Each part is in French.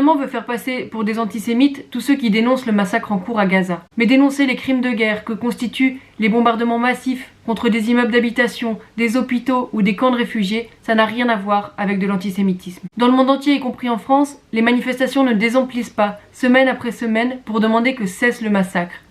gouvernement veut faire passer pour des antisémites tous ceux qui dénoncent le massacre en cours à Gaza. Mais dénoncer les crimes de guerre que constituent les bombardements massifs contre des immeubles d'habitation, des hôpitaux ou des camps de réfugiés, ça n'a rien à voir avec de l'antisémitisme. Dans le monde entier, y compris en France, les manifestations ne désemplissent pas, semaine après semaine, pour demander que cesse le massacre.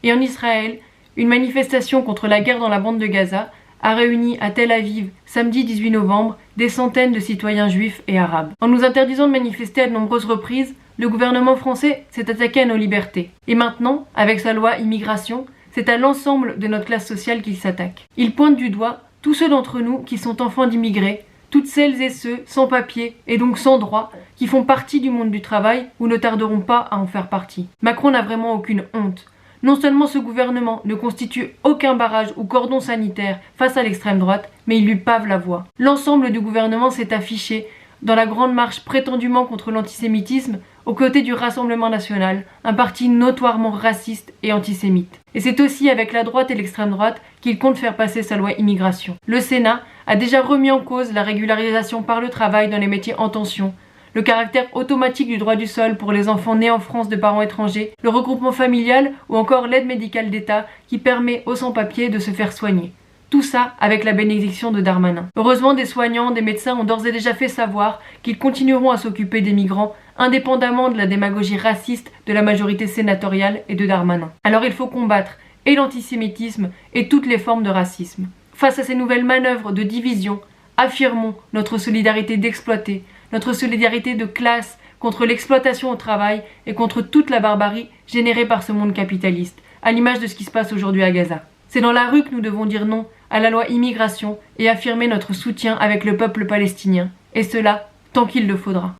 Et en Israël, une manifestation contre la guerre dans la bande de Gaza a réuni à Tel Aviv, samedi 18 novembre, des centaines de citoyens juifs et arabes. En nous interdisant de manifester à de nombreuses reprises, le gouvernement français s'est attaqué à nos libertés. Et maintenant, avec sa loi immigration, c'est à l'ensemble de notre classe sociale qu'il s'attaque. Il pointe du doigt tous ceux d'entre nous qui sont enfants d'immigrés, toutes celles et ceux sans papier et donc sans droit, qui font partie du monde du travail ou ne tarderont pas à en faire partie. Macron n'a vraiment aucune honte. Non seulement ce gouvernement ne constitue aucun barrage ou cordon sanitaire face à l'extrême droite, mais il lui pave la voie. L'ensemble du gouvernement s'est affiché dans la grande marche prétendument contre l'antisémitisme aux côtés du Rassemblement national, un parti notoirement raciste et antisémite. Et c'est aussi avec la droite et l'extrême droite qu'il compte faire passer sa loi immigration. Le Sénat a déjà remis en cause la régularisation par le travail dans les métiers en tension, le caractère automatique du droit du sol pour les enfants nés en France de parents étrangers, le regroupement familial ou encore l'aide médicale d'État qui permet aux sans-papiers de se faire soigner. Tout ça avec la bénédiction de Darmanin. Heureusement, des soignants, des médecins ont d'ores et déjà fait savoir qu'ils continueront à s'occuper des migrants, indépendamment de la démagogie raciste de la majorité sénatoriale et de Darmanin. Alors il faut combattre et l'antisémitisme et toutes les formes de racisme. Face à ces nouvelles manœuvres de division, affirmons notre solidarité d'exploités, notre solidarité de classe contre l'exploitation au travail et contre toute la barbarie générée par ce monde capitaliste, à l'image de ce qui se passe aujourd'hui à Gaza. C'est dans la rue que nous devons dire non à la loi immigration et affirmer notre soutien avec le peuple palestinien, et cela tant qu'il le faudra.